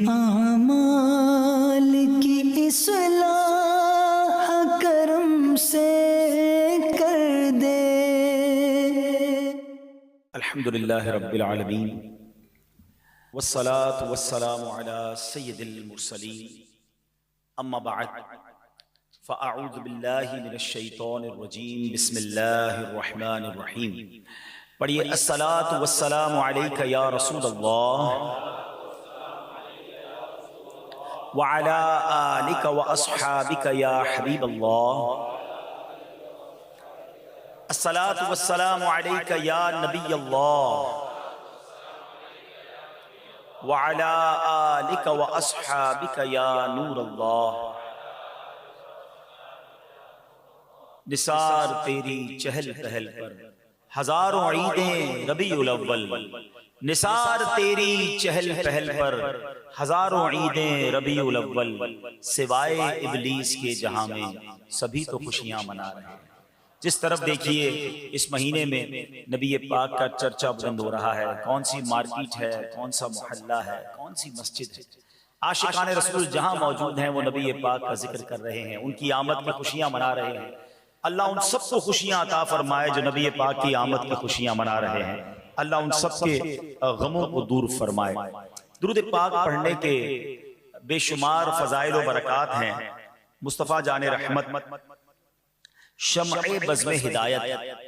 आमाल की इस्लाह करम से कर दे। अल्हम्दुलिल्लाह रब्बिल आलमीन वस्सलातु वस्सलामु अला सय्यिदिल मुरसलीन अम्मा बअद फ़अऊज़ु बिल्लाहि मिनश शैतानिर रजीम बिस्मिल्लाहिर रहमानिर रहीम। पढ़िए अस्सलातु वस्सलामु अलैका या रसूलल्लाह व अला आलिका व अस्हाबिका या हबीबल्लाह। अस्सलातु वस्सलामु अलैका या नबियल्लाह व अला आलिका व अस्हाबिका या नूरल्लाह। निसार तेरी चहल पहल पर हजारों ईदें रबीउल अव्वल, निसार तेरी चहल पहल पर हजारों ईदें रबीउल अव्वल, सिवाय इबलीस के जहां में सभी तो खुशियां मना रहे हैं। जिस तरफ देखिए इस महीने में नबी पाक का चर्चा बुलंद हो रहा है। कौन सी मार्केट है, कौन सा मोहल्ला है, कौन सी मस्जिद है, आशिकान रसूल जहां मौजूद हैं वो नबी पाक का जिक्र कर रहे हैं, उनकी आमद की खुशियां मना रहे हैं। अल्लाह उन सबको खुशियां अता फरमाए जो नबी पाक की आमद की खुशियां मना रहे हैं। अल्लाह उन सबके गमों को दूर फरमाए। दुरूद पाक पढ़ने के बेशुमार फजाइल व बरक़ात हैं। मुस्तफ़ा जाने रहमत शम्अ बज़्म हिदायत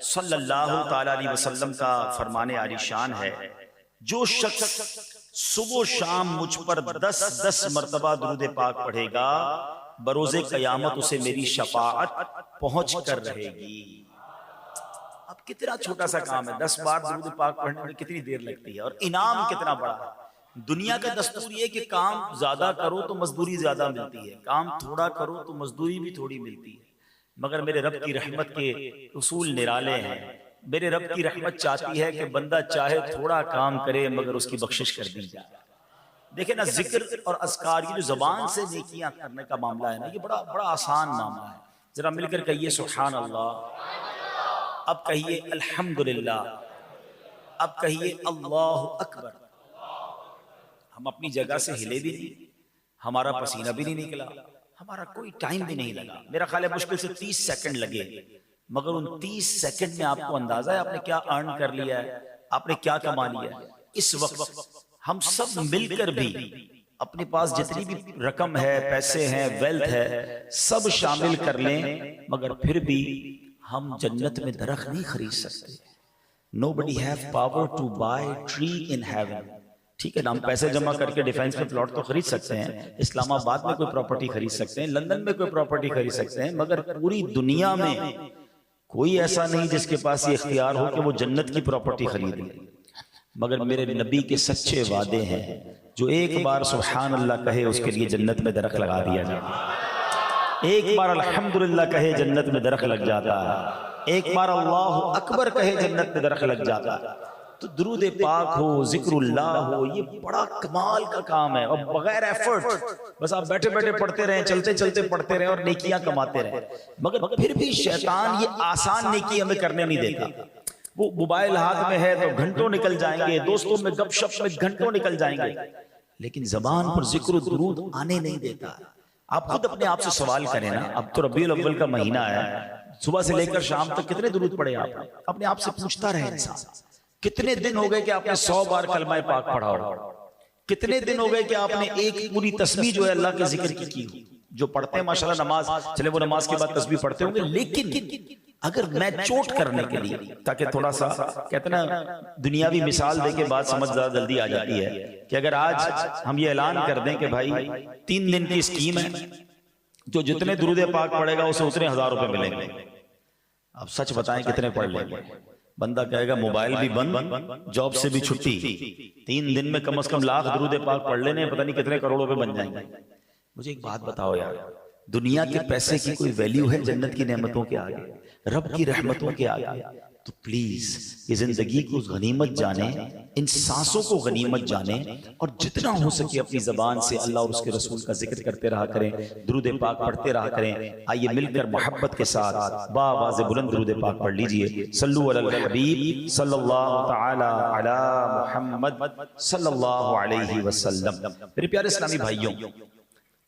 सल्लल्लाहु तआला अलैहि वसल्लम का फरमाने आलिशान है, जो शख्स सुबह शाम मुझ पर 10-10 मरतबा दुरूद पाक पढ़ेगा, बरोज़े क़यामत उसे मेरी शफ़ाअत पहुंच कर रहेगी। अब कितना छोटा सा काम है, 10 बार दुरूद पाक पढ़ने में कितनी देर लगती है और इनाम कितना बड़ा है। दुनिया का दस्तूर ये कि काम ज्यादा करो तो मजदूरी ज्यादा मिलती है, काम थोड़ा करो तो मजदूरी भी थोड़ी मिलती है। मगर मेरे रब की रहमत के उसूल निराले हैं। मेरे रब की रहमत चाहती है कि बंदा चाहे थोड़ा काम करे मगर उसकी बख्शिश कर दी जाए। देखे ना, जिक्र और अज़कार की जो जबान से नेकियां करने का मामला है ना, ये बड़ा बड़ा आसान मामला है। जरा मिलकर कहिए सुभान अल्लाह, अब कहिए अल्हम्दुलिल्लाह, अब कहिए अल्लाहु अकबर। हम अपनी जगह से हिले भी नहीं, हमारा पसीना भी नहीं निकला, हमारा कोई टाइम भी नहीं लगा। मेरा ख्याल है मुश्किल से 30 सेकंड लगे, मगर उन 30 सेकंड में आपको अंदाजा है आपने क्या अर्न कर लिया है, आपने क्या कमा लिया है। इस वक्त हम सब मिलकर भी अपने पास जितनी भी रकम है, पैसे हैं, वेल्थ है, सब शामिल कर लें, मगर फिर भी हम जन्नत में दरख्त नहीं खरीद सकते। Nobody have power to buy tree in heaven। ठीक है ना, हम पैसे जमा करके डिफेंस में प्लॉट तो खरीद सकते हैं, इस्लामाबाद में कोई प्रॉपर्टी खरीद सकते हैं, लंदन में कोई प्रॉपर्टी खरीद सकते हैं, मगर पूरी दुनिया में कोई ऐसा नहीं जिसके पास ये इख्तियार हो कि वो जन्नत की प्रॉपर्टी खरीद ले। मगर मेरे नबी के सच्चे वादे हैं, जो एक बार सुभान अल्लाह कहे उसके लिए जन्नत में दरख्त लगा दिया जाता है, एक बार अल्हम्दुलिल्लाह कहे जन्नत में दरख्त लग जाता है, एक बार अल्लाहु अकबर कहे जन्नत में दरख्त लग जाता है। तो दुरूद पाक हो, जिक्रुल्लाह हो, ये बड़ा कमाल का काम है। और बगैर एफर्ट, बस आप बैठे बैठे पढ़ते रहें, चलते चलते पढ़ते रहें और नेकियां कमाते रहें। मगर फिर भी शैतान ये आसान नेकी हमें करने नहीं देता। वो मोबाइल हाथ में है तो घंटों निकल जाएंगे, दोस्तों में गपशप में घंटों निकल जाएंगे, लेकिन जबान पर जिक्र दुरूद आने नहीं देता। आप खुद अपने आप से सवाल करें ना, अब तो रबीउल अव्वल का महीना है, सुबह से लेकर शाम तक कितने दुरूद पढ़े आपने? अपने आप से पूछता रहे इंसान। कितने दिन हो गए कि आपने 100 बार कलमा पाक पढ़ा हो? कितने दिन हो गए कि आपने एक पूरी तस्बीह जो है अल्लाह के जिक्र की? जो पढ़ते हैं माशाल्लाह नमाज, चले वो नमाज के बाद तस्बीह पढ़ते होंगे, लेकिन अगर मैं चोट करने के लिए, ताकि थोड़ा सा कहते ना दुनियावी मिसाल दे के बाद समझ ज्यादा जल्दी आ जाती है, कि अगर आज हम ये ऐलान कर दें कि भाई 3 दिन की स्कीम है, जो जितने दुरूद पाक पढ़ेगा उसे उतने 1000 रुपए मिलेंगे। अब सच बताएं कितने पढ़ लेंगे? बंदा कहेगा मोबाइल भी बंद, जॉब से भी छुट्टी, 3 दिन में कम से कम लाख दुरूद पाक पढ़ लेने, पता नहीं कितने करोड़ रुपए बन जाएंगे। मुझे एक बात बताओ यार, दुनिया के पैसे की कोई वैल्यू है जन्नत की नेमतों के आगे, रब की रहमतों के आगे? तो प्लीज ये जिंदगी को गनीमत जाने, इन सांसों को गनीमत जाने, और जितना हो सके अपनी जबान से अल्लाह और उसके रसूल का जिक्र करते रहा करें, दुरूद पाक पढ़ते रहा करें। आइए मिलकर मोहब्बत के साथ बावाज़ बुलंद दुरूद पाक पढ़ लीजिए। सल्लु अलल हबीब सल्लल्लाहु तआला अला मुहम्मद सल्लल्लाहु अलैहि वसल्लम। मेरे प्यारे इस्लामी भाइयों,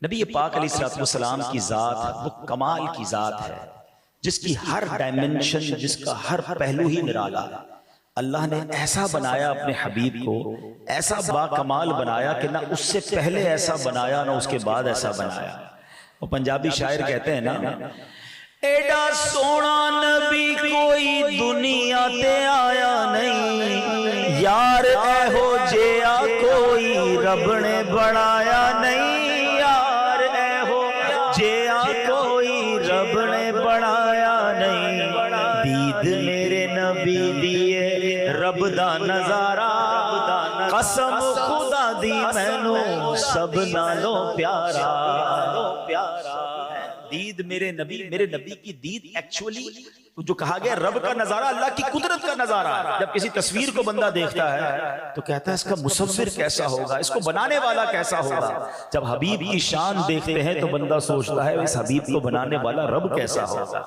नबी पाक अलैहिस्सलातु वस्सलाम की जात वो कमाल की जात है, जिसकी हर डायमेंशन, जिसका हर पहलू ही निराला है। अल्लाह ने ऐसा बनाया अपने हबीब को, ऐसा बाकमाल बनाया कि ना उससे पहले ऐसा बनाया ना उसके बाद ऐसा बनाया। वो पंजाबी शायर कहते हैं ना, एडा सोना नबी कोई दुनिया ते आया नहीं, यार ऐहो जिया कोई रब ने बनाया नहीं, यार ऐहो जिया कोई रब ने बनाया नहीं। दीद मेरे नबी दिए रब दा नजारा, कसम खुदा दी मैनू सब नालों प्यारा। दीद मेरे नबी की दीद एक्चुअली जो कहा गया रब का नजारा, अल्लाह की कुदरत का नजारा। जब किसी तस्वीर को बंदा देखता है तो कहता है इसका मुसव्विर कैसा होगा, इसको बनाने वाला कैसा होगा। जब हबीब की शान देखते हैं तो बंदा सोचता है इस हबीब को बनाने वाला रब कैसा होगा।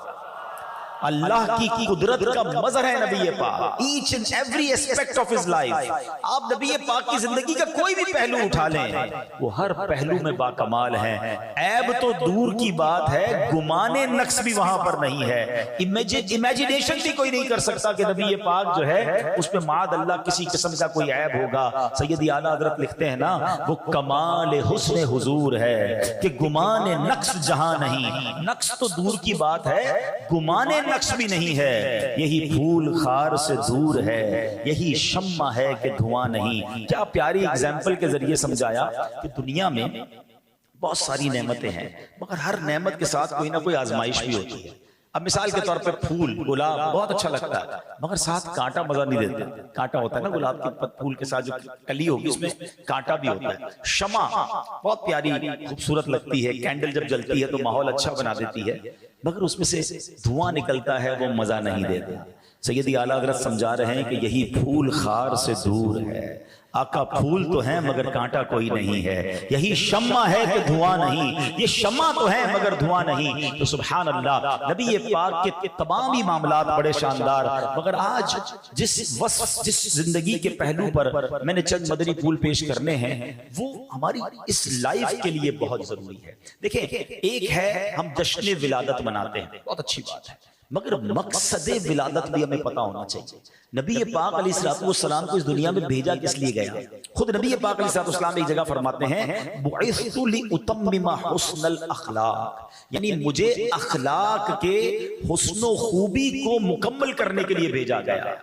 अल्लाह की कुदरत का मज़हर है नबी पाक, each and every aspect of his life. आप नबी पाक की जिंदगी का कोई भी पहलू उठा लें, वो हर पहलू में बाकमाल है। ऐब तो दूर की बात है, गुमाने नक्स भी वहां पर नहीं है। इमेजिनेशन भी कोई नहीं कर सकता कि नबी पाक जो है उसमें माद अल्लाह किसी किस्म का कोई ऐब होगा। सैयदी आला हज़रत लिखते हैं ना, वो कमाल हुस्न हुजूर है कि गुमाने नक्स जहां नहीं। नक्स तो दूर की बात है, गुमाने नक्श भी नहीं है। यही फूल खार से दूर है, यही शम्मा है कि धुआं नहीं। क्या प्यारी एग्जाम्पल के जरिए समझाया कि दुनिया में बहुत सारी नेमतें हैं, मगर हर नेमत के साथ कोई ना कोई आजमाइश भी होती है। अब मिसाल के तौर पे फूल, गुलाब बहुत अच्छा लगता है, मगर साथ कांटा मजा नहीं देता। कांटा होता है ना गुलाब के फूल के साथ, जो कली होगी उसमें कांटा भी होता है। शमा बहुत प्यारी खूबसूरत लगती है, कैंडल जब जलती है तो माहौल अच्छा बना देती है, मगर उसमें से धुआं निकलता है, वो मजा नहीं देता। सैयदी आला हज़रत समझा रहे हैं कि यही फूल खार से दूर है। आका फूल तो है मगर कांटा कोई नहीं है। यही शम्मा है कि धुआं नहीं, ये शम्मा तो है मगर धुआं नहीं। तो सुभान अल्लाह, नबी पाक के तमाम ही मामलात बड़े शानदार, मगर आज जिस जिंदगी के पहलू पर मैंने चंद मदनी फूल पेश करने हैं, वो हमारी इस लाइफ के लिए बहुत जरूरी है। देखें, एक है हम जश्न विलादत मनाते हैं, बहुत अच्छी बात है, मगर मकसद विलादत भी हमें पता होना चाहिए। नबी पाक अलैहिस्सलाम को इस दुनिया में भेजा किस लिए गया? खुद नबी पाक अलैहिस्सलाम एक जगह फरमाते हैं, बुइस्तु लिउतम्मिमा हुस्नल अखलाक, यानी मुझे अखलाक के हुस्न खूबी को मुकम्मल करने के लिए भेजा गया।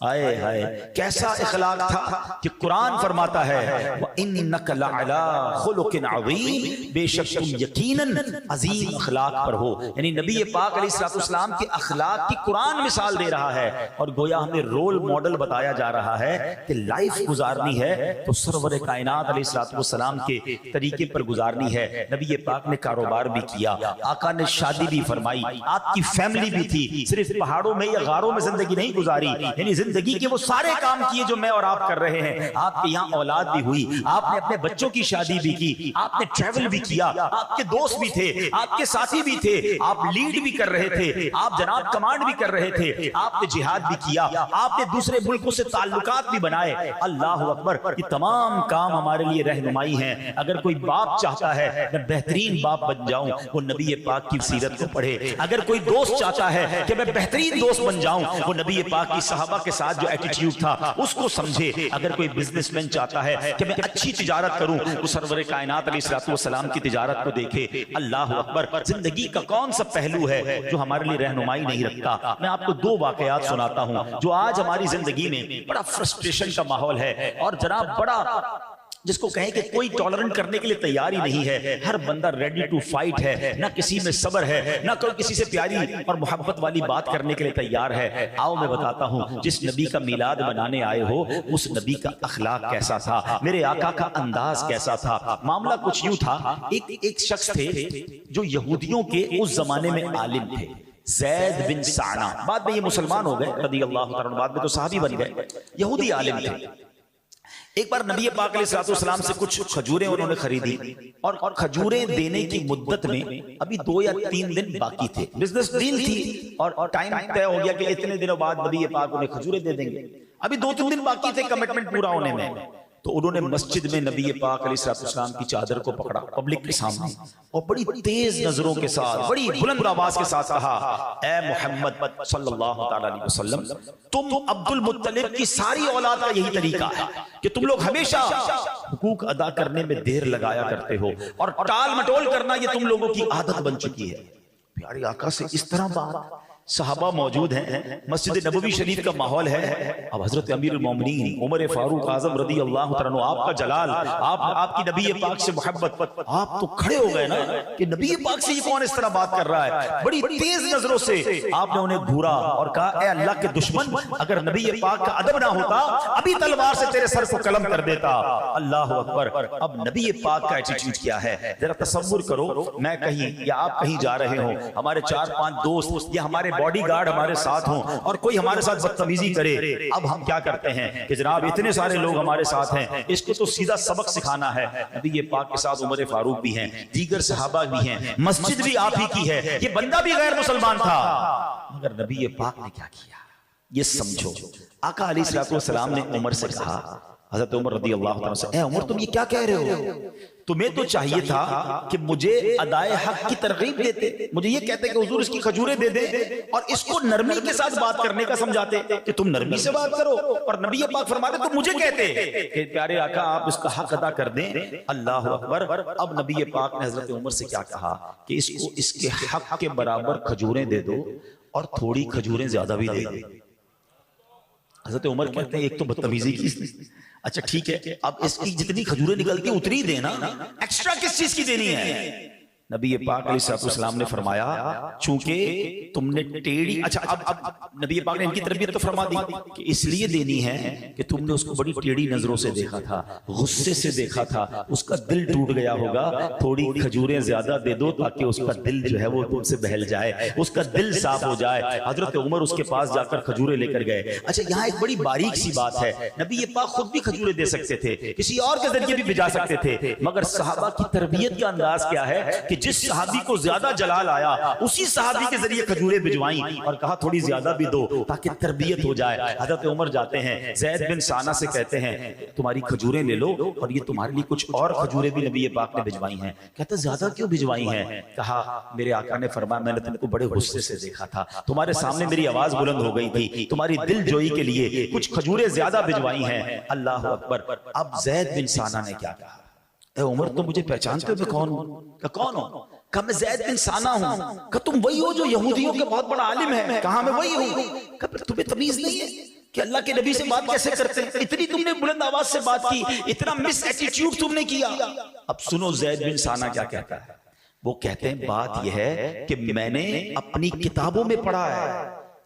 आए हाय, कैसा इखलाक था कि कुरान फरमाता है, व इन्नका लअला खुलुकिन अज़ीम, बेशक तुम यकीनन अजीम अखलाक पर हो। यानी नबी पाक अलैहिस्सलाम के अखलाक की कुरान मिसाल दे रहा है, और गोया हमें रोल मॉडल बताया जा रहा है कि लाइफ गुजारनी है तो सरवर कायनात अलैहिस्सलाम के तरीके पर गुजारनी है। नबी पाक ने कारोबार भी किया, आका ने शादी भी फरमाई, आपकी फैमिली भी थी, सिर्फ पहाड़ों में या गारों में जिंदगी नहीं गुजारी, यानी जिंदगी के वो सारे काम किए जो मैं और आप कर रहे हैं। आपके यहाँ औलाद भी हुई, आपने अपने बच्चों की शादी भी की, आपने ट्रैवल भी किया, आपके दोस्त भी थे, आपके साथी भी थे, आप लीड भी कर रहे थे, आप जनाब कमांड भी कर रहे थे, आपने जिहाद भी किया, आपने दूसरे मुल्कों से ताल्लुकात भी बनाए। अल्लाह अकबर, ये तमाम काम हमारे लिए रहनुमाई हैं। अगर कोई बाप चाहता है मैं बेहतरीन बाप बन जाऊं, वो नबी पाक की सीरत को पढ़े। अगर कोई दोस्त चाहता है कि मैं बेहतरीन दोस्त बन जाऊं, वो नबी पाक की सहाबा के साथ जो एटीट्यूड था उसको समझे। अगर कोई बिजनेसमैन चाहता है कि मैं अच्छी तिजारत करूं, वो सरवर कायनात अलैहिस्सलाम की तिजारत को देखे। अल्लाह अकबर, जिंदगी का कौन सा पहलू है जो हमारे लिए रहनुमाई नहीं रखता? मैं आपको दो वाकयात सुनाता हूं जो आज हमारी जिंदगी में बड़ा फ्रस्ट्रेशन का माहौल है, और जनाब बड़ा जिसको कहें कि कोई टॉलरेंट करने के लिए तैयार ही नहीं है। हर बंदा रेडी टू फाइट है, ना किसी में सब्र है, ना कोई किसी से प्यारी और मोहब्बत वाली बात करने के लिए तैयार है। आओ मैं बताता हूँ, जिस नबी का मिलाद मनाने आए हो, उस नबी का अखलाक कैसा था, मेरे आका का अंदाज कैसा था। मामला कुछ यूं था, एक शख्स थे जो यहूदियों के उस जमाने में आलिम थे, ज़ैद बिन साना, बाद में ये मुसलमान हो गए रज़ी अल्लाह ताला, बाद में तो सहाबी बन गए, यहूदी आलिम थे। एक बार नबी पाक अलैहिस्सलाम से कुछ खजूरें उन्होंने खरीदी और खजूरें देने की मुद्दत में अभी 2 या 3 दिन बाकी थे, बिजनेस डील थी और टाइम तय हो गया कि इतने दिनों बाद नबी पाक उन्हें खजूरें दे देंगे। अभी 2-3 दिन बाकी थे कमिटमेंट पूरा होने में, तो उन्होंने मस्जिद में नबी पाक अलैहिस्सलाम की चादर को पकड़ा पब्लिक के सामने और बड़ी तेज नजरों के साथ, बड़ी बुलंद आवाज के साथ कहा, ए मोहम्मद सल्लल्लाहु ताला अलैहि वसल्लम, तुम अब्दुल मुत्तलिब की सारी औलाद का यही तरीका है कि तुम लोग हमेशा हुकूक अदा करने में देर लगाया करते हो और टाल मटोल करना ये तुम लोगों की आदत बन चुकी है। प्यारे आका से इस तरह बात, सहाबा मौजूद हैं, मस्जिद नबवी शरीफ का माहौल है। अब हजरत अमीरुल मोमिनीन उमर फारूक आजम रज़ी अल्लाह तआला अन्हु, आपका जलाल, आपकी नबी पाक से मोहब्बत, आप तो खड़े हो गए ना कि नबी पाक से ये कौन इस तरह बात कर रहा है। बड़ी तेज नजरों से आपने उन्हें घूरा और कहा, ए अल्लाह के दुश्मन, अगर नबी पाक का अदब ना होता अभी तलवार से तेरे सर को कलम कर देता। अल्लाह अकबर। अब नबी पाक का एटीट्यूड क्या है, जरा तसव्वुर करो, मैं कहीं या आप कहीं जा रहे हो, हमारे 4-5 दोस्त या हमारे बॉडीगार्ड हमारे साथ हों और कोई हमारे साथ बदतमीजी करे। अब हम क्या करते हैं कि जनाब इतने सारे लोग हमारे साथ हैं, इसको तो सीधा सबक सिखाना है। नबी ये पाक के साथ उमर फारूक भी हैं, दीगर सहाबा भी हैं, मस्जिद भी आप ही की है, ये बंदा भी गैर मुसलमान था, मगर नबी ये पाक ने क्या किया ये समझो। आका अलैहिस्सलाम ने उमर से कहा, हज़रत उमर रज़ी अल्लाह तआला से, ए उमर तुम ये क्या कह रहे हो, तुम्हें तो चाहिए था कि मुझे अदाए हक की तरगीब देते, मुझे ये कहते कि हुजूर इसकी खजूरें दे दे और इसको नरमी के साथ बात करने का समझाते कि तुम नरमी से बात करो, और नबी पाक फरमाते तुम मुझे कहते कि प्यारे आका आप इसका हक अदा कर दें। अल्लाह अकबर। अब नबी पाक ने हजरत उमर से क्या कहा कि इसको इसके हक के बराबर खजूरें दे दो और थोड़ी खजूरें ज्यादा भी दे दो। हजरत उमर कहते हैं एक तो बदतमीजी की, अच्छा ठीक है, अब इसकी जितनी खजूरें निकलती उतनी ही देना, एक्स्ट्रा किस चीज की देनी है। नबी पाक अलैहिस्सलाम ने फरमाया चूंकि तुमने टेढ़ी, अच्छा अब नबी पाक ने इनकी तरबियत तो फरमा दी कि इसलिए देनी है कि तुमने उसको बड़ी टेढ़ी नजरों से देखा था, गुस्से से देखा था, उसका दिल टूट गया होगा, थोड़ी खजूरें ज्यादा दे दो ताकि उसका दिल जो है वो तुमसे बहल जाए, उसका दिल साफ हो जाए। हजरत उमर उसके पास जाकर खजूरें लेकर गए। अच्छा यहाँ एक बड़ी बारीक सी बात है, नबी पाक खुद भी खजूरें दे सकते थे, किसी और के जरिए भी भिजा सकते थे, मगर सहाबा की तरबियत का अंदाज क्या है कि जिस सहाबी को ज्यादा जलाल आया उसी सहाबी के जरिए खजूरें भिजवाई और कहा थोड़ी ज्यादा भी दो ताकि तरबियत हो जाए। हजरत उमर जाते हैं, ज़ैद बिन साना से कहते हैं तुम्हारी खजूरें ले लो और ये तुम्हारे लिए कुछ और खजूरें भी नबी पाक ने भिजवाई हैं। कहते ज्यादा क्यों भिजवाई हैं? कहा मेरे आका ने फरमाया मैंने तुमको बड़े गुस्से से देखा था, तुम्हारे सामने मेरी आवाज बुलंद हो गई थी, तुम्हारी दिल जोई के लिए कुछ खजूरें ज्यादा भिजवाई हैं। अल्लाह अकबर। अब ज़ैद बिन साना ने क्या कहा, उमर तो मुझे पहचानते हो मैं कौन हूं? कौन हो? कहा मैं ज़ैद बिन साना हूं। कहा तुम वही हो जो यहूदियों के बहुत बड़ा आलिम है? कहा मैं वही हूं। कहा तुम्हें तमीज नहीं है कि अल्लाह के नबी से बात कैसे करते हैं? इतनी तुमने बुलंद आवाज से बात की, इतना मिस एटीट्यूड तुमने किया। अब सुनो ज़ैद बिन साना क्या कहता है। वो कहते हैं बात यह है कि मैंने अपनी किताबों में पढ़ा है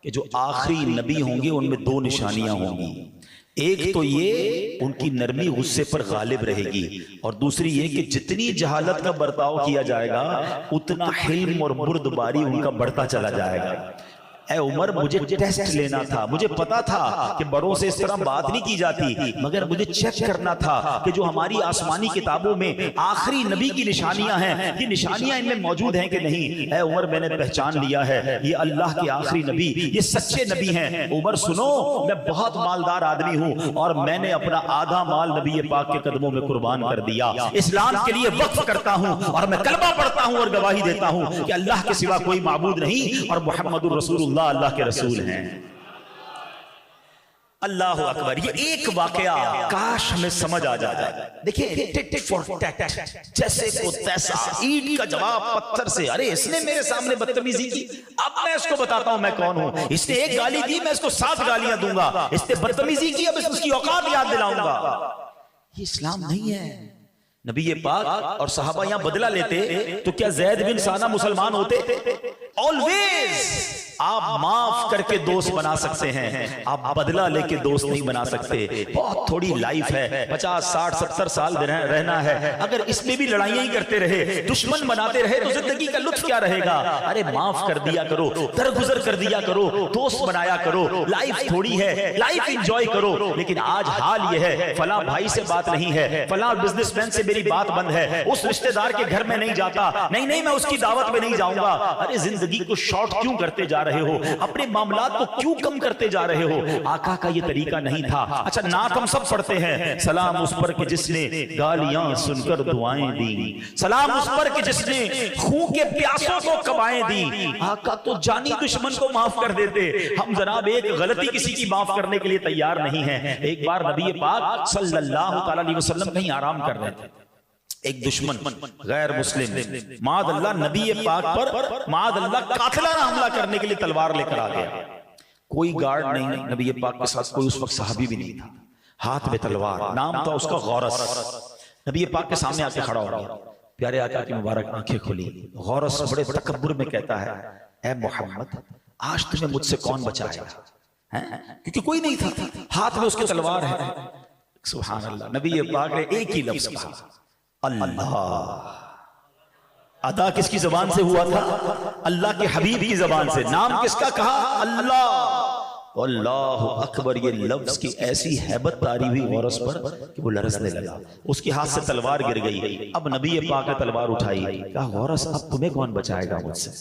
कि जो आखिरी नबी होंगे उनमें 2 निशानियां होंगी, एक तो ये उनकी नरमी गुस्से पर गालिब रहेगी और दूसरी ये कि जितनी जहालत का बर्ताव किया जाएगा उतना हिल्म और बुर्दबारी उनका बढ़ता चला जाएगा। ऐ उमर मुझे टेस्ट लेना था, मुझे पता था कि बड़ों से इस तरह बात नहीं की जाती, मगर मुझे चेक करना था कि जो हमारी आसमानी किताबों में आखिरी नबी की निशानियां हैं ये निशानियां इनमें मौजूद हैं कि नहीं। ऐ उमर मैंने पहचान लिया है ये अल्लाह के आखिरी नबी, ये सच्चे नबी हैं। उमर सुनो मैं बहुत मालदार आदमी हूं और मैंने अपना आधा माल नबी पाक के कदमों में कुर्बान कर दिया, इस्लाम के लिए वक्फ करता हूं और मैं कलमा पढ़ता हूं और गवाही देता हूं कि अल्लाह के सिवा कोई माबूद नहीं और मुहम्मदुर रसूलुल्लाह अल्लाह के रसूल हैं। अल्लाह अकबर। ये एक वाकया काश हमें समझ आ जाए। देखिए टिट फॉर टैट, जैसे को तैसा, ईंट का जवाब पत्थर से। अरे इसने मेरे सामने बदतमीजी की, अब मैं इसको बताता हूं मैं कौन हूं। इसने एक गाली दी मैं इसको 7 गालियां दूंगा, इसने बदतमीजी की अब उसकी औकात याद दिलाऊंगा। ये इस्लाम नहीं है। नबी ये पाक और सहाबा यहां बदला लेते तो क्या ज़ैद बिन साना मुसलमान होते? ऑलवेज आप माफ करके दोस्त बना सकते हैं, आप बदला लेके दोस्त नहीं बना सकते। बहुत थोड़ी लाइफ है, 50 60 70 साल रहना है। अगर इसमें भी लड़ाइयां ही करते रहे, दुश्मन बनाते रहे, तो जिंदगी का लुत्फ क्या रहेगा? अरे माफ कर दिया करो, दरगुजर कर दिया करो, दोस्त बनाया करो। लाइफ थोड़ी है, लाइफ एंजॉय करो। लेकिन आज हाल ये है, फला भाई से बात नहीं है, फला बिजनेसमैन से मेरी बात बंद है, उस रिश्तेदार के घर में नहीं जाता, नहीं मैं उसकी दावत में नहीं जाऊंगा। अरे जिंदगी को शॉर्ट क्यों करते जा रहे हो? अपने मामलात को क्यों कम करते जा रहे हो? आका का ये तरीका नहीं था। अच्छा, नात हम सब पढ़ते हैं, सलाम उस पर कि जिसने गालियां सुनकर दुआएं दी, सलाम उस पर कि जिसने खून के प्यासों को कबाएं दी। आका तो जानी दुश्मन को माफ कर देते, हम जनाब एक गलती किसी की माफ करने के लिए तैयार नहीं है। एक बार नबी पाक सल्लल्लाहु अलैहि वसल्लम कहीं आराम कर रहे थे, एक दुश्मन गैर मुस्लिम मादअल्लाह नबी पाक पर मादअल्लाह कातिलाना हमला करने के लिए तलवार लेकर आ गया। कोई गार्ड नहीं, नबी पाक के साथ कोई उस वक्त सहाबी भी नहीं था, हाथ में तलवार, नाम था उसका गौरस। नबी पाक के सामने आके खड़ा हो गया, प्यारे आका की मुबारक आंखें खुली। गौरस बड़े तकब्बुर में कहता है, ऐ मोहम्मद, आज तुम्हें मुझसे कौन बचाएगा? क्योंकि कोई नहीं था, हाथ में उसके तलवार है। सुभान अल्लाह, नबी पाक ने एक ही लफ्ज कहा, अल्लाह। अदा किसकी जबान से हुआ था? अल्लाह के हबीब की जबान से। नाम किसका कहा? अल्लाह। अल्लाहु अकबर, ये लफ्ज की ऐसी हैबत तारी हुई गौरस पर कि वो लरसने लगा, उसके हाथ से तलवार गिर गई। अब नबी पाक ने तलवार उठाई, कहा गौरस अब तुम्हें कौन बचाएगा मुझसे?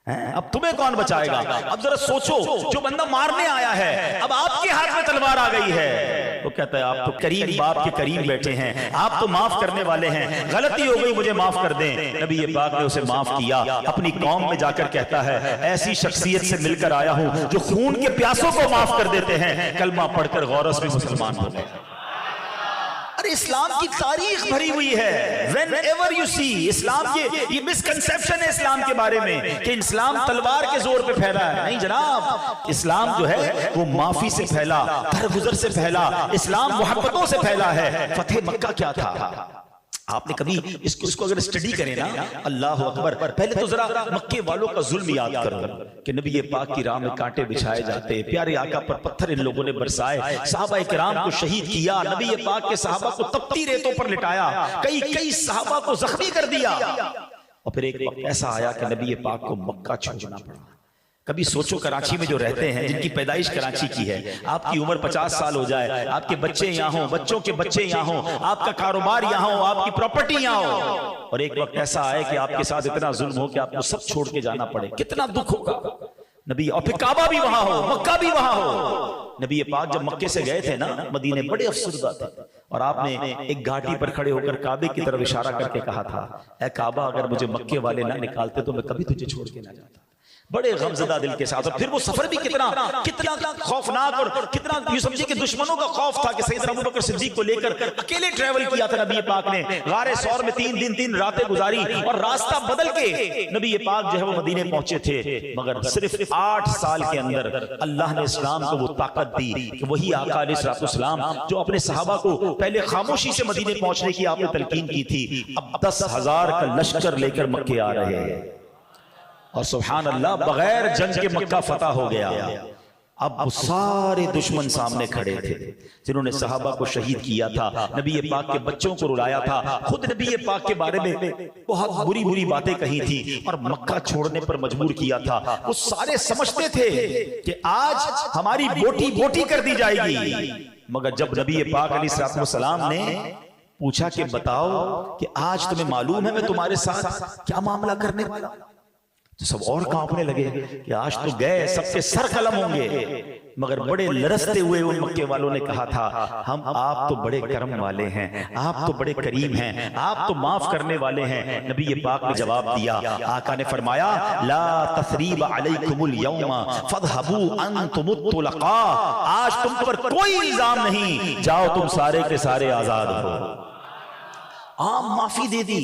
अब तुम्हें कौन बचाएगा? अब जरा सोचो, जो बंदा मारने आया है, अब आपके हाथ में तलवार आ गई है। वो कहता है, आप तो करीम बाप के करीम बैठे हैं, आप तो माफ करने वाले हैं, गलती हो गई, मुझे माफ कर दें। नबी पाक ने उसे माफ किया। अपनी कौम में जाकर कहता है, ऐसी शख्सियत से मिलकर आया हूं जो खून के प्यासों को माफ कर देते हैं। कलमा पढ़कर गौरस में मुसलमान हो गए। इस्लाम की तारीख भरी हुई है। Whenever you see, इस्लाम ये मिसकंसेप्शन है इस्लाम के बारे में कि इस्लाम तलवार के जोर पे फैला है। नहीं जनाब, इस्लाम जो है वो माफी से फैला, दरगुजर से फैला, इस्लाम मोहब्बतों से फैला है। फतेह मक्का क्या था? आपने कभी इसको अगर स्टडी करें ना, अल्लाह अकबर, पहले तो जरा मक्के वालों का जुल्म याद करो कि नबी पाक की राह में कांटे बिछाए जाते, प्यारे आका पर पत्थर इन लोगों ने बरसाए, सहाबा किराम को शहीद किया, नबी पाक के सहाबा को तपती रेतों पर लिटाया, कई सहाबा को जख्मी कर दिया। और फिर एक वक्त ऐसा आया कि नबी पाक को मक्का छोड़ना पड़ा। कभी सोचो, कराची में जो रहते हैं, जिनकी पैदाइश कराची की है, आपकी उम्र 50 साल हो जाए, आपके बच्चे यहाँ हो, बच्चों के बच्चे यहाँ हो, आपका कारोबार यहाँ हो, आपकी प्रॉपर्टी यहाँ हो, और एक वक्त ऐसा आए कि आपके साथ इतना जुल्म हो कि आपको सब छोड़ के जाना पड़े, कितना दुख होगा नबी। और फिर काबा भी वहां हो, मक्का भी वहां हो। नबी पाक जब मक्के से गए थे ना मदीने, बड़े अफसरदा थे, और आपने एक घाटी पर खड़े होकर काबे की तरफ इशारा करके कहा था, ऐ काबा, अगर मुझे मक्के वाले ना निकालते तो मैं कभी तुझे छोड़ के ना जाता। बड़े गमज़दा दिल के साथ। और फिर वो सफर भी कितना खौफनाक, और कितना यूं समझिए कि दुश्मनों का खौफ था कि सैयदना अबू बकर सिद्दीक को लेकर अकेले ट्रैवल किया था नबी पाक ने। गारे सौर में 3 दिन 3 रातें गुजारी, और रास्ता बदल के नबी पाक जो है वो मदीने पहुंचे थे। मगर सिर्फ 8 साल के अंदर अल्लाह ने इस्लाम को वो ताकत दी कि वही आका अलैहिस्सलाम जो अपने सहाबा को पहले खामोशी से मदीने पहुंचने की आपने तलकीन की थी, अब 10,000 का लश्कर लेकर मक्के आ रहे हैं। और सुभान अल्लाह, बगैर जंग के मक्का फतह हो गया। अब वो सारे दुश्मन सामने खड़े थे जिन्होंने सहाबा को शहीद किया था, नबी पाक के बच्चों को रुलाया था, खुद नबी पाक के बारे में बहुत बुरी बुरी बातें कही थी और मक्का छोड़ने पर मजबूर किया था। वो सारे समझते थे कि आज हमारी बोटी बोटी कर दी जाएगी। मगर जब नबी पाक अलैहिस्सलाम ने पूछा कि बताओ कि आज तुम्हें मालूम है मैं तुम्हारे साथ क्या मामला करने वाला, तो सब और कांपने लगे कि आज तो गए, सबके सर कलम होंगे। मगर बड़े लरसते हुए उन मक्के वालों ने कहा था, हम आप तो बड़े करम वाले हैं, आप तो बड़े करीम हैं, आप तो माफ करने वाले हैं। नबी पाक ने जवाब दिया, आका ने फरमाया, ला तसरीब अलैकुमुल यौमा फदहबू अंतुमुत तुलका, आज तुम पर कोई इल्जाम नहीं, जाओ तुम सारे के सारे आजाद हो। आम माफी दे दी।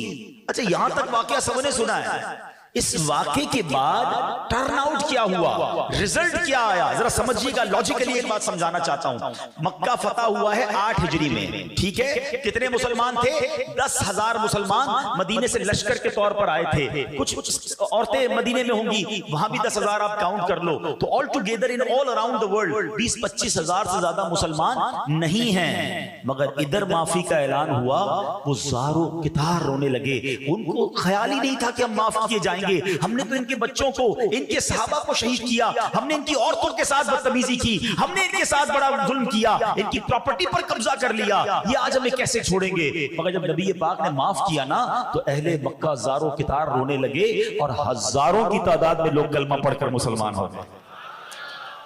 अच्छा, यहां तक वाकया सबने सुना है, इस वाक़े के बाद टर्नआउट क्या हुआ, रिजल्ट क्या आया, जरा समझिएगा। लॉजिकली एक बात समझाना चाहता हूं। मक्का फतह हुआ है 8 हिजरी में, ठीक है। कितने मुसलमान थे? 10,000 मुसलमान मदीने से लश्कर के तौर पर आए थे। कुछ औरतें मदीने में होंगी, वहां भी 10,000 आप काउंट कर लो। तो all together in all around the world 20-25 हजार से ज्यादा मुसलमान नहीं हैं। मगर इधर माफी का ऐलान हुआ, वो ज़ारो कितार रोने लगे। उनको ख्याल ही नहीं था कि हम माफ किए जाएंगे। हमने तो इनके बच्चों को, इनके सहाबा को शहीद किया, हमने इनकी औरतों के साथ बदतमीजी की, हमने इनके साथ बड़ा जुल्म किया, इनकी प्रॉपर्टी पर कब्जा कर लिया, ये आज हमें कैसे छोड़ेंगे। मगर जब नबी पाक ने माफ किया ना, तो अहले मक्का ज़ारो कितार रोने लगे और हजारों की तादाद में लोग कलमा पढ़कर मुसलमान हो गए।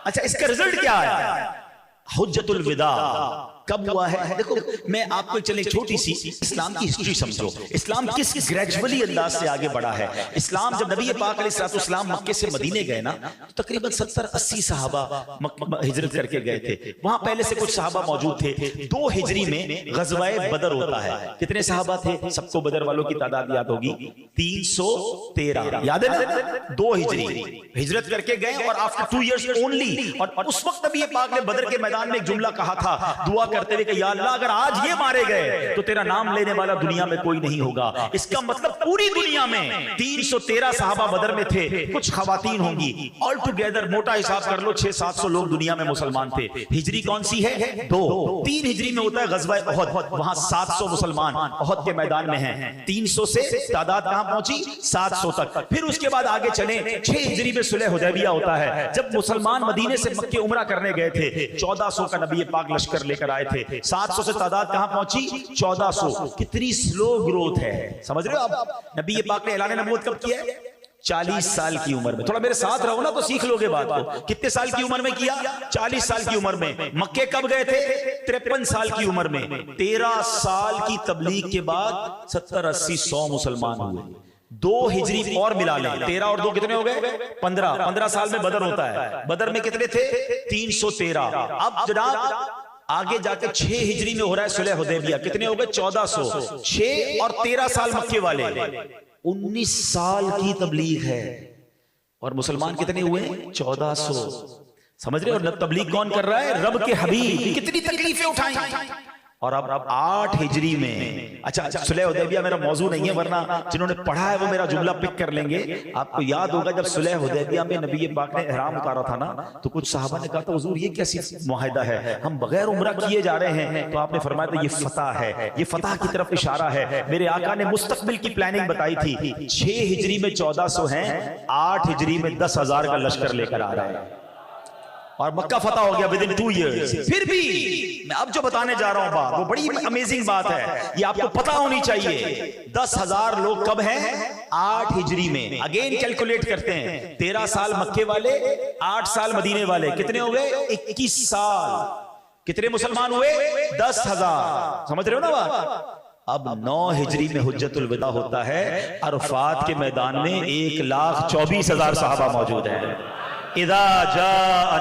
अच्छा, इसका रिजल्ट क्या आया? हुज्जतुल विदा कब हुआ है? देखो, मैं आपको चले छोटी सी इस्लाम की हिस्ट्री समझो। इस्लाम किस ग्रेजुअली अंदाज से आगे बढ़ा है। इस्लाम जब नबी पाक अलैहिस्सलाम मक्के से मदीने गए ना, तो तकरीबन 70-80 सहाबा हिजरत करके गए थे। वहां पहले से कुछ सहाबा मौजूद थे। 2 हिजरी में गज़वाए बदर होता है। कितने सहाबा थे? सबको बदर वालों की तादाद याद होगी, 313, याद है ना? 2 हिजरी हिजरत करके गए और आफ्टर 2 इयर्स ओनली। और उस वक्त नबी पाक ने बदर के मैदान में एक जुमला कहा था, दुआ करते हुए कि या अल्लाह, अगर आज ये मारे गए तो तेरा नाम लेने वाला दुनिया में कोई नहीं होगा। इसका मतलब पूरी दुनिया में 313 सहाबा बदर में थे, कुछ खवातीन होंगी। ऑल टुगेदर मोटा हिसाब कर लो 600-700 लोग दुनिया में मुसलमान थे। हिजरी कौन सी है? 2। 3 हिजरी में होता है गज़वाए उहद, वहां 700 मुसलमान उहद के मैदान में हैं। 300 से तादाद कहां पहुंची? 700 तक। फिर उसके बाद आगे चले, 6 हिजरी में सुलह हुदैबिया होता है, जब मुसलमान मदीने से मक्के उमरा करने गए थे। 1400 का नबी पाक लश्कर लेकर आए थे। 700 से तादाद कहां पहुंची? 1400। कितनी स्लो ग्रोथ है, समझ रहे हो आप? नबी पाक ने ऐलान नबूवत कब किया है? 40 साल की उम्र में। थोड़ा मेरे साथ रहो ना तो सीख लोगे बात को। कितने साल की उम्र में किया? 40 साल की उम्र में। मक्के कब गए थे? 53 साल की उम्र में। 13 साल की तबलीग के बाद 70-80-100 मुसलमान हुए। 2 हिजरी और मिला लें, 13 और 2 कितने हो गए? 15 साल में बदर होता है। बदर में कितने थे? 313। अब जनाब आगे जाकर 6 हिजरी में हो रहा है सुलह हुदैबिया। कितने हो गए? 1400। 6 और 13 साल मक्के वाले, 19 साल की तबलीग है। और मुसलमान कितने हुए? 1400। समझ रहे हो? तबलीग कौन कर रहा है? रब के हबीब। कितनी तकलीफें उठाई। और अब 8 हिजरी में, अच्छा सुलह हुदैबिया मेरा मौजू नहीं है, वरना जिन्होंने पढ़ा है वो मेरा जुमला पिक कर लेंगे। आपको याद होगा जब सुलह हुदैबिया में नबी पाक ने इहराम उतारा था ना, तो कुछ सहाबा ने कहा था, हुजूर ये कैसी मुआहिदा है, हम बगैर उम्रा किए जा रहे हैं। तो आपने फरमाया था ये फतह है, ये फतह की तरफ इशारा है। मेरे आका ने मुस्तकबिल की प्लानिंग बताई थी। 6 हिजरी में 1400 हैं, 8 हिजरी में 10,000 का लश्कर लेकर आ रहा है और मक्का फतह हो गया विदिन 2 इयर्स। फिर भी मैं अब जो बताने जा रहा हूं बात, वो बड़ी अमेजिंग बात है, ये आपको पता होनी चाहिए। 10,000 लोग कब हैं? 8 हिजरी में। अगेन कैलकुलेट करते हैं, 13 साल मक्के वाले, 8 साल मदीने वाले, कितने हो गए? 21 साल। कितने मुसलमान हुए? 10,000। समझ रहे हो ना बात? अब 9 हिजरी में हुज्जतुल विदा होता है। अरफात के मैदान में 1,24,000 सहाबा मौजूद है। इदा जा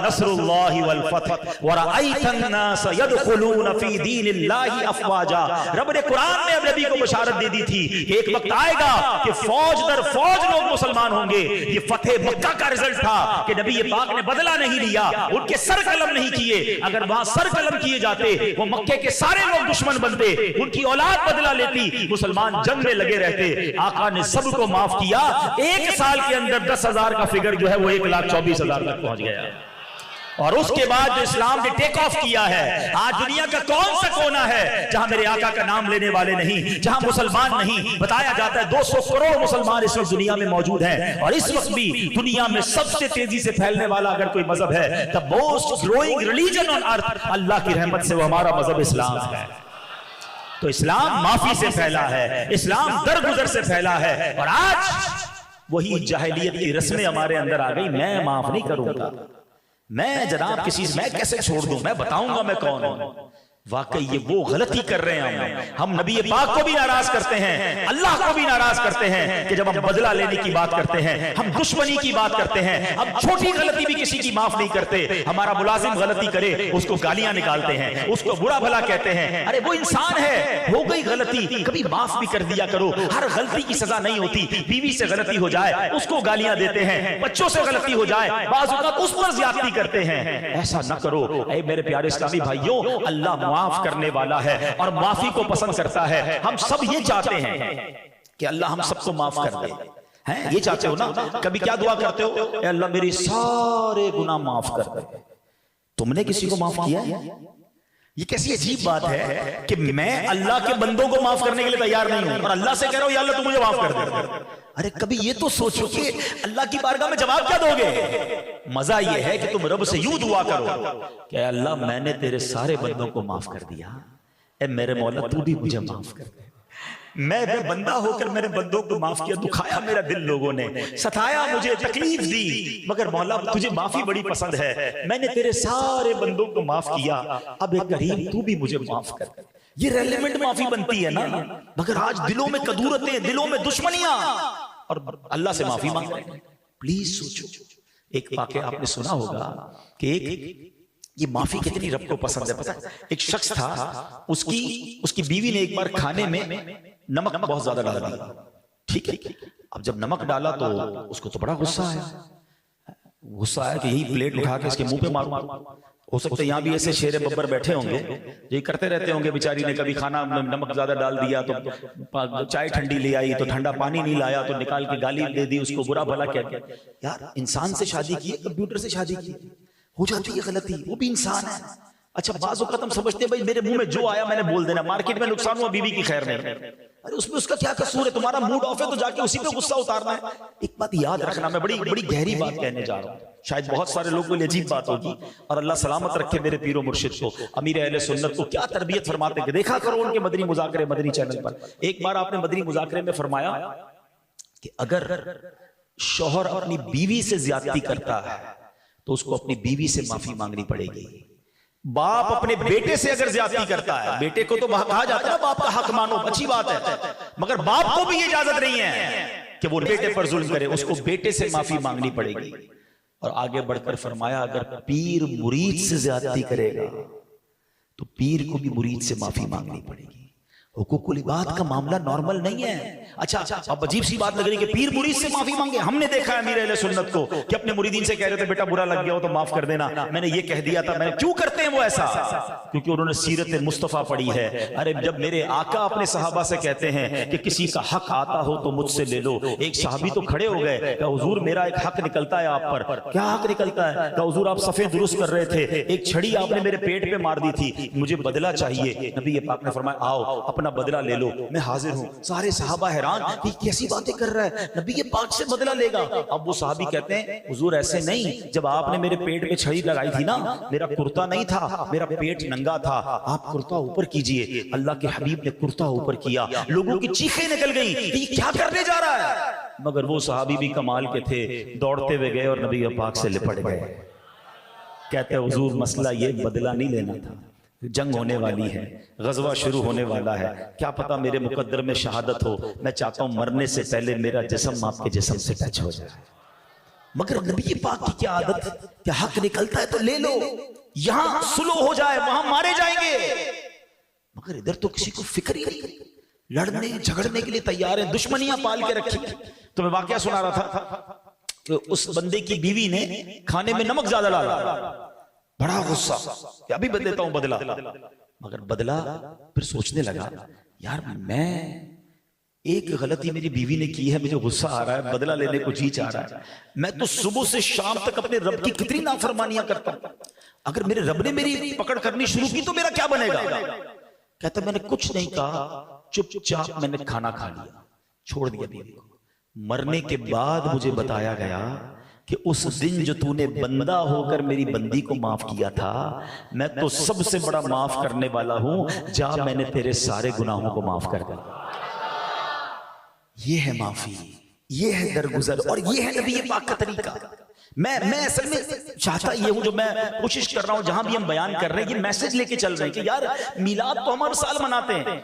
नस्रुल्लाहि वल फतह व रअयतन नास यदखुलून फी दीनिल्लाहि अफवाजा। रब ने कुरान में अब नबी को बशारत दे दी थी कि एक वक्त आएगा कि फौज दर फौज लोग मुसलमान होंगे। ये फतेह मक्का का रिजल्ट था कि नबी पाक ने बदला नहीं लिया, उनके सर कलम नहीं किए। अगर वहां सर कलम किए जाते, वो मक्के के सारे लोग दुश्मन बनते, उनकी औलाद बदला लेती, मुसलमान जंग में लगे रहते। आका ने सबको माफ किया। 1 साल के अंदर 10,000 का फिगर जो है वो 1,24,000 तक पहुंच गया। और उसके बाद जो इस्लाम ने टेक ऑफ किया है, आज दुनिया का कौन सा कोना है जहां मेरे आका का नाम लेने वाले नहीं, जहां मुसलमान नहीं। बताया जाता है 200 करोड़ मुसलमान इस वक्त दुनिया में मौजूद हैं। और इस वक्त भी दुनिया में सबसे तेजी से फैलने वाला अगर कोई मजहब है, the most growing religion on earth, Allah की रहमत से वो हमारा मजहब इस्लाम है। तो इस्लाम माफी से फैला है, इस्लाम दरगुजर से फैला है। और आज वही जाहिलियत की रस्में हमारे अंदर आ गई। मैं माफ नहीं करूंगा, मैं जनाब किसी, मैं कैसे छोड़ दूं, मैं बताऊंगा मैं कौन हूं। वाकई ये वो गलती कर रहे हैं। हम नबी पाक को भी नाराज करते हैं, अल्लाह को भी नाराज करते हैं कि जब हम बदला लेने की बात करते हैं, हम दुश्मनी की बात करते हैं, हम छोटी गलती भी किसी की माफ नहीं करते। हमारा मुलाजिम गलती करे उसको गालियां निकालते हैं, उसको बुरा भला कहते हैं। अरे वो इंसान है, हो गई गलती, कभी माफ भी कर दिया करो। हर गलती की सजा नहीं होती। बीवी से गलती हो जाए उसको गालियां देते हैं, बच्चों से गलती हो जाए बाज़ औक़ात उस पर ज्यादती करते हैं। ऐसा ना करो ऐ मेरे प्यारे इस्लामी भाइयों, अल्लाह माफ करने वाला है और माफी को पसंद करता है। हम सब ये चाहते हैं कि अल्लाह हम सबको माफ कर दे, हैं? ये चाहते हो ना? कभी क्या दुआ करते हो? अल्लाह मेरे सारे गुनाह माफ कर दे। तुमने किसी को माफ किया है? ये कैसी अजीब बात है कि मैं अल्लाह के बंदों को माफ करने के लिए तैयार नहीं हूं और अल्लाह से कह रहा हूं या अल्लाह तू मुझे माफ कर दे। अरे कभी ये तो सोचो कि अल्लाह की बारगाह में जवाब क्या दोगे? मजा ये है कि तुम रब से यूं दुआ करो कि अल्लाह मैंने तेरे सारे बंदों को माफ कर दिया, ए मेरे मौला तू भी मुझे माफ कर दे। मैं बंदा होकर मेरे बंदों को माफ किया, दुखाया मेरा दिल लोगों ने, सताया मुझे, तकलीफ दी, मगर मौला तुझे माफी बड़ी पसंद है, मैंने तेरे सारे बंदों को माफ किया, अब एक करीम तू भी मुझे माफ कर दे। ये रेलेवेंट माफी बनती है ना? मगर आज दिलों में कदूरतें, दिलों में दुश्मनियां और अल्लाह से माफी मांग रहे हैं। प्लीज सोचो, एक वाकया आपने सुना होगा कि ये माफी कितनी रब को पसंद है। पता है, एक शख्स था, उसकी बीवी ने एक बार खाने में नमक बहुत ज्यादा डाल दिया। ठीक है, अब जब नमक डाला तो उसको तो बड़ा गुस्सा आया कि यही प्लेट उठा के इसके मुंह पे मारूं। हो सकता है यहाँ भी ऐसे शेरे बब्बर बैठे होंगे, ये करते रहते होंगे। बेचारी ने कभी खाना में नमक ज्यादा डाल दिया तो चाय ठंडी ले आई तो ठंडा पानी नहीं लाया तो निकाल के गाली दे दी, उसको बुरा भला कह के। यार इंसान से शादी की, कंप्यूटर से शादी की, हो जाती है गलती, वो भी इंसान है। अच्छा बाज़ औक़ात हम समझते हैं भाई मेरे मुंह में जो आया मैंने बोल देना, मार्केट में नुकसान हुआ बीवी की खैर नहीं। अरे उसमें उसका क्या कसूर है? तुम्हारा मूड ऑफ है तो जाके उसी पे गुस्सा उतारना है। एक बात याद रखना, मैं बड़ी बड़ी गहरी बात कहने जा रहा हूँ, शायद बहुत सारे लोगों के लिए अजीब बात होगी, और अल्लाह सलामत रखे मेरे पीरो मुर्शिद को, अमीर अहले सुन्नत को, क्या तरबियत फरमाते हैं। देखा करो उनके मदनी मुज़ाकरे मदनी चैनल पर। एक बार आपने मदनी मुज़ाकरे में फरमाया कि अगर शौहर अपनी बीवी से ज्यादती करता है तो उसको अपनी बीवी से माफी मांगनी पड़ेगी। बाप अपने बेटे से अगर ज्यादती करता है, बेटे को तो कहा जाता है बाप का हक मानो, अच्छी बात है, मगर बाप को भी ये इजाजत नहीं है कि वो बेटे पर जुल्म करे, उसको बेटे से माफी मांगनी पड़ेगी। और आगे बढ़कर फरमाया अगर पीर मुरीद से ज्यादती करेगा तो पीर को भी मुरीद से माफी मांगनी पड़ेगी। हुकूकुल इबाद का मामला नॉर्मल नहीं है। अच्छा अब अजीब सी बात लग रही है कि पीर मुरीद से माफी मांगे। हमने देखा है अमीर अहले सुन्नत को कि अपने मुरीदीन से कह रहे थे बेटा बुरा लग गया हो तो माफ कर देना, मैंने ये कह दिया था। मैंने क्यों करते हैं वो ऐसा? क्योंकि उन्होंने सीरत मुस्तफा पढ़ी है। अरे जब मेरे आका अपने सहाबा से कहते हैं कि किसी का हक आता हो तो मुझसे ले लो, एक सहाबी तो खड़े हो गए, कहा हुजूर मेरा एक हक निकलता है आप पर। क्या हक निकलता है? कहा हुजूर आप सफे दुरुस्त कर रहे थे, एक छड़ी आपने मेरे पेट पे मार दी थी, मुझे बदला चाहिए। नबी पाक ने फरमाया आओ अपना बदला ले लो, मैं हाजिर हूं। सारे सहाबा हैरान कि कैसी बातें कर रहा है, नबी ये पाक से बदला लेगा। अब वो सहाबी कहते हैं हुजूर ऐसे नहीं, जब आपने मेरे पेट में छड़ी लगाई थी ना, मेरा कुर्ता नहीं था, मेरा पेट नंगा था, आप कुर्ता ऊपर कीजिए। अल्लाह के हबीब ने कुर्ता ऊपर किया, लोगों की चीखें निकल गई कि ये क्या करने जा रहा है। मगर वो सहाबी भी कमाल के थे, दौड़ते हुए गए और नबी पाक से लिपट गए। कहते हुजूर मसला ये बदला नहीं लेना था, जंग होने वाली है, गजवा शुरू होने वाला है, क्या पता मेरे मुकद्दर में शहादत हो, मैं चाहता हूं मरने से पहले मेरा जिस्म आपके जिस्म से टच हो जाए। मगर नबी पाक की क्या आदत, क्या हक निकलता है तो ले लो, यहां सुलह हो जाए वहां मारे जाएंगे। मगर इधर तो किसी को फिक्र ही नहीं, लड़ने झगड़ने के लिए तैयार है, दुश्मनियां पाल के रखी। तो मैं वाकया सुना रहा था कि उस बंदे की बीवी ने खाने में नमक ज्यादा डाला, बड़ा गुस्सा, अभी देता हूं बदला। मगर बदला फिर सोचने लगा यार मैं एक गलती मेरी बीवी ने की है, मुझे गुस्सा आ रहा है, बदला लेने को जी चाह रहा है। मैं तो सुबह से शाम तक अपने रब की कितनी नाफरमानियां करता हूं, अगर मेरे रब ने मेरी पकड़ करनी शुरू की तो मेरा क्या बनेगा। कहता मैंने कुछ नहीं कहा, चुपचाप मैंने खाना खा लिया, छोड़ दिया बीवी को। मरने के बाद मुझे बताया गया कि उस दिन जो तूने बंदा होकर मेरी बंदी को माफ किया था, मैं तो सबसे बड़ा माफ करने वाला हूं, जा मैंने तेरे सारे गुनाहों को माफ कर दिया। ये है माफी, ये है दरगुजर, और ये है नबी पाक का तरीका। मैं असल में चाहता ये हूं, जो मैं कोशिश कर रहा हूं, जहां भी हम बयान कर रहे हैं, ये मैसेज लेके चल रहे हैं कि यार मीलाद तो हम हर साल मनाते हैं,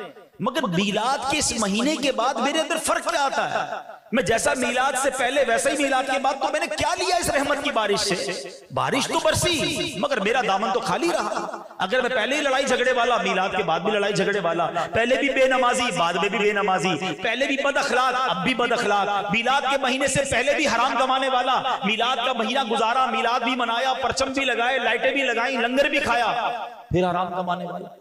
मगर मीलाद के इस महीने के बाद मेरे अंदर फर्क क्या आता है? मैं जैसा मीलाद से पहले वैसा ही मीलाद के बाद, तो मैंने क्या लिया इस रहमत की बारिश से? बारिश तो बरसी मगर मेरा दामन तो खाली रहा। अगर मैं पहले ही लड़ाई झगड़े वाला, मीलाद के बाद भी लड़ाई झगड़े वाला, पहले भी बेनमाजी बाद में भी बेनमाजी, पहले भी बद अखलाक अब भी बद अखलाक, मीलाद के महीने से पहले भी हराम कमाने वाला, मीलाद का महीना गुजारा, मीलाद भी मनाया, परचम भी लगाए, लाइटें भी लगाई, लंगर भी खाया, फिर हराम कमाने वाला।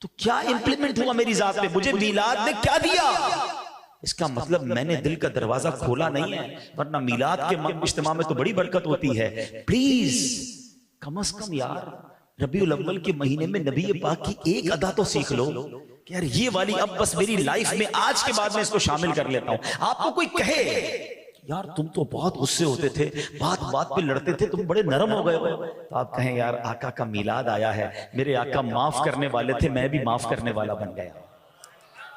तो क्या इंप्लीमेंट हुआ मेरी जात पे? मुझे मीलाद ने क्या दिया? इसका मतलब मैंने दिल का दरवाजा खोला नहीं है, वरना मीलाद के इज्तिमा में तो बड़ी बरकत होती है। प्लीज कम से कम यार रबीउल अव्वल के महीने में नबी पाक की एक अदा तो सीख लो कि यार ये वाली अब बस मेरी लाइफ में आज के बाद में इसको शामिल कर लेता हूं। आपको कोई कहे यार तुम तो बहुत गुस्से होते थे, बात बात पे लड़ते थे, तुम बड़े नरम हो गए हो, तो आप कहें यार आका का मीलाद आया है, मेरे आका माफ करने वाले थे, मैं भी माफ करने वाला बन गया।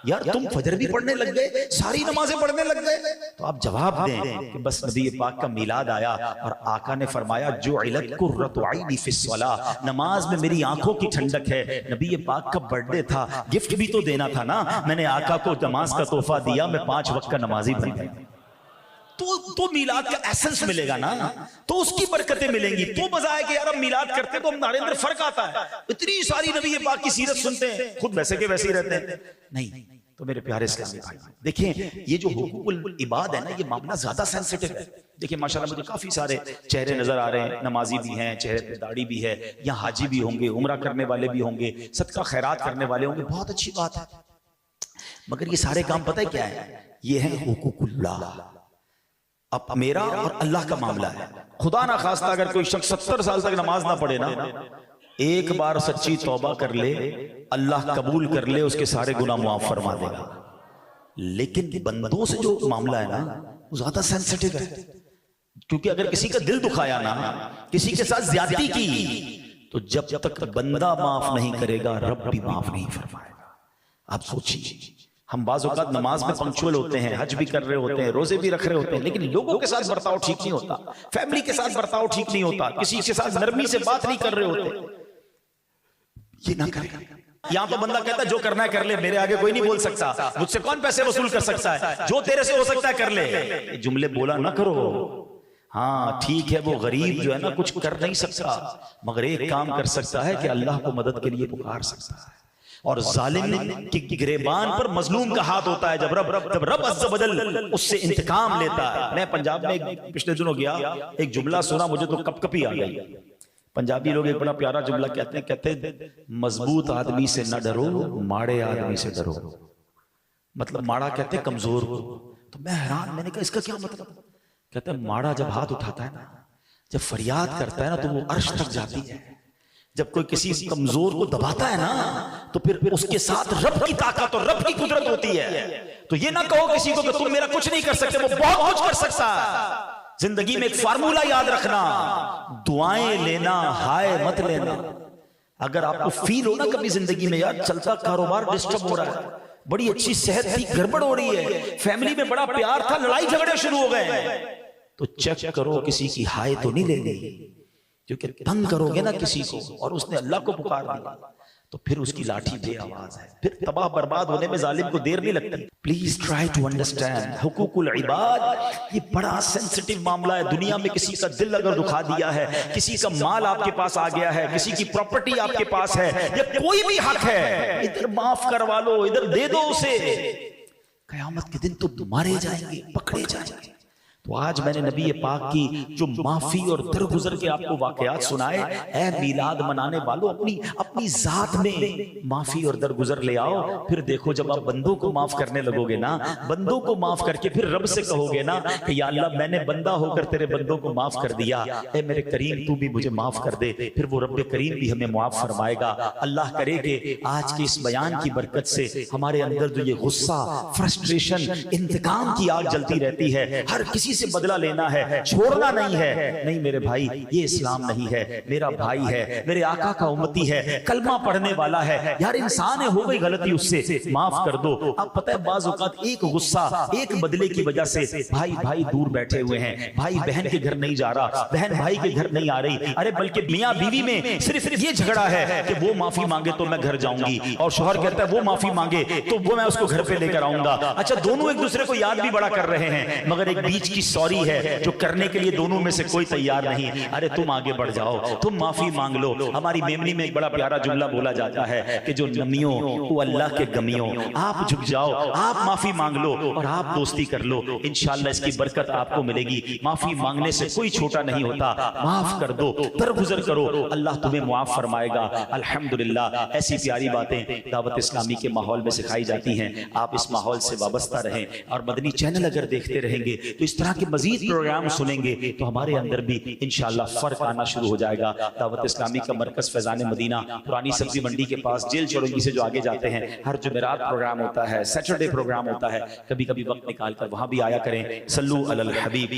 यार तुम फजर भी पढ़ने लग गए, सारी नमाजें पढ़ने लग गए, तो आप जवाब दें कि बस नबी पाक का मीलाद आया और आका ने फरमाया जो इलत कुर्रतु ऐनी फिस्सलाह, नमाज में मेरी आंखों की ठंडक है। नबी पाक का बर्थडे था, गिफ्ट भी तो देना था ना, मैंने आका को नमाज का तोहफा दिया, मैं 5 वक्त का नमाजी बन गया। तो मीलाद का एसेंस मिलेगा ना, तो उसकी बरकतें मिलेंगी, तो मजा है कि यार हम मीलाद करते तो हमारे अंदर फर्क आता है। इतनी सारी नबी पाक की सीरत सुनते हैं, खुद वैसे के वैसे ही रहते हैं। नहीं तो मेरे प्यारे इस्लामी भाई देखें, ये जो हुकूकुल इबाद है ना, ये मामला ज्यादा सेंसिटिव है। देखिए माशाल्लाह मुझे काफी सारे चेहरे नजर आ रहे हैं, नमाजी भी हैं, चेहरे पे दाढ़ी भी है, यहाँ हाजी भी होंगे, उम्रा करने वाले भी होंगे, सदका खैरात करने वाले होंगे, बहुत अच्छी बात है। मगर ये सारे काम पता है क्या है? ये है हुकूकुल्लाह। अब मेरा और अल्लाह का मामला है। खुदा ना खास्ता अगर कोई शख्स 70 साल तक नमाज ना पढ़े ना, एक बार सच्ची तौबा कर ले, अल्लाह कबूल कर ले, उसके सारे गुनाह मुआफ फरमा देगा। लेकिन बंदों से जो मामला है ना, वो ज्यादा सेंसिटिव है, क्योंकि अगर किसी का दिल दुखाया ना, किसी के साथ ज्यादती की, तो जब तक बंदा माफ नहीं करेगा, रब भी माफ नहीं फरमाएगा। आप सोचिए, हम बाज़ औक़ात नमाज में पंक्चुअल होते हैं, हज भी कर रहे होते हैं, रोजे भी रख रहे होते हैं, लेकिन लोगों के साथ बर्ताव ठीक नहीं होता, फैमिली के साथ बर्ताव ठीक नहीं होता, किसी के साथ नरमी से बात नहीं कर रहे होते। ये ना करें। यहां तो बंदा कहता है जो करना है कर ले, मेरे आगे कोई नहीं बोल सकता, मुझसे कौन पैसे वसूल कर सकता है, जो तेरे से हो सकता है कर ले। जुमले बोला ना करो। हाँ ठीक है, वो गरीब जो है ना कुछ कर नहीं सकता, मगर एक काम कर सकता है कि अल्लाह को मदद के लिए पुकार सकता है। और जालिम की गिरेबान पर मजलूम का हाथ होता है जब रब अज़्ज़ वजल उससे इंतकाम लेता है। मैं पंजाब में पिछले दिनों गया, एक जुमला सुना, मुझे तो कपकपी आ गई। पंजाबी लोग एक बड़ा प्यारा जुमला कहते हैं मजबूत आदमी से न डरो, माड़े आदमी से डरो। मतलब माड़ा कहते हैं कमजोर को। तो मैं हैरान, मैंने कहा इसका क्या मतलब? कहते हैं माड़ा जब हाथ उठाता है ना, जब फरियाद करता है ना, तो वो अर्श तक जाती है। जब कोई किसी कमजोर को दबाता है ना, तो फिर उसके साथ रब की ताकत और रब की कुदरत होती है। तो ये ना कहो किसी को कि तुम मेरा कुछ नहीं कर सकते, वो बहुत कुछ कर सकता है। जिंदगी में एक फार्मूला याद रखना, दुआएं लेना, हाय मत लेना। अगर आपको फील हो ना कभी जिंदगी में यार चलता कारोबार डिस्टर्ब हो रहा है, बड़ी अच्छी सेहत थी, गड़बड़ हो रही है, फैमिली में बड़ा प्यार था, लड़ाई झगड़े शुरू हो गए, तो चेक करो किसी की हाय तो नहीं लेनी। क्योंकि तंग करोगे ना किसी को और उसने अल्लाह को पुकार दिया, तो फिर उसकी लाठी बेआवाज है, फिर तबाह बर्बाद होने में जालिम को देर नहीं लगती। प्लीज ट्राई टू अंडरस्टैंड हुकूकुल इबाद, ये बड़ा सेंसिटिव मामला है। दुनिया में किसी का दिल अगर दुखा दिया है, किसी का माल आपके पास आ गया है, किसी की प्रॉपर्टी आपके पास है, या कोई भी हक है, इधर माफ करवा लो, इधर दे दो उसे, कयामत के दिन तो मारे जाएंगे, पकड़े जाएंगे। तो आज मैंने नबी पाक की जो माफी और दरगुजर के आपको वाकयात सुनाए, ऐ मीलाद मनाने वालों अपनी जात में माफी और दरगुजर ले आओ। फिर देखो जब आप बंदों को माफ करने लगोगे ना, बंदों को माफ करके फिर रब से कहोगे ना कि या अल्लाह मैंने बंदा होकर तेरे बंदों को माफ कर दिया, ऐ मेरे करीम तू भी मुझे माफ कर दे, फिर वो रब करीम भी हमें माफ फरमाएगा। अल्लाह करे कि आज के इस बयान की बरकत से हमारे अंदर जो ये गुस्सा, फ्रस्ट्रेशन, इंतकाम की आग जलती रहती है, हर किसी किसी से बदला लेना है, छोड़ना नहीं है। नहीं मेरे भाई, ये इस्लाम नहीं है। मेरा भाई है, मेरे आका का उम्मती है, कलमा पढ़ने वाला है, यार इंसान है, हो गई गलती, उससे माफ कर दो। अब पता है बाज़ औक़ात एक गुस्सा, एक बदले की वजह से भाई भाई दूर बैठे हुए हैं, भाई बहन के घर नहीं जा रहा, बहन भाई के घर नहीं आ रही, अरे बल्कि मियां बीवी में सिर्फ ये झगड़ा है कि वो माफी मांगे तो मैं घर जाऊंगी, और शौहर कहता है वो माफी मांगे तो वो मैं उसको घर पे लेकर आऊंगा। अच्छा, दोनों एक दूसरे को याद भी बड़ा कर रहे हैं, मगर एक बीच की सॉरी है जो करने के लिए दोनों में से कोई तैयार नहीं। अरे तुम आगे बढ़ जाओ, तुम माफी मांग लो। हमारी मेमनी में एक बड़ा प्यारा जुमला बोला जाता है कि जो नमियों वो अल्लाह के गमियों, आप झुक जाओ, आप माफी मांग लो और आप दोस्ती कर लो, इंशाअल्लाह इसकी बरकत आपको मिलेगी। माफी मांगने से कोई छोटा नहीं होता, माफ कर दो, दरगुजर करो, अल्लाह तुम्हें मुआफ फरमाएगा। अल्हम्दुलिल्लाह, ऐसी प्यारी बातें दावत इस्लामी के माहौल में सिखाई जाती हैं। आप इस माहौल से वाबस्ता रहें और मदनी चैनल अगर देखते रहेंगे तो इस तरह के मजीद प्रोग्राम सुनेंगे तो हमारे अंदर भी इंशाअल्लाह फर्क आना शुरू हो जाएगा। दावत इस्लामी का मरकज फैजान मदीना पुरानी सब्जी मंडी के पास जेल चौरंगी से जो आगे जाते हैं, हर जुमेरात प्रोग्राम होता है, सैटरडे प्रोग्राम होता है, कभी कभी वक्त निकाल कर वहां भी आया करें। सल्लू अलल हबीब।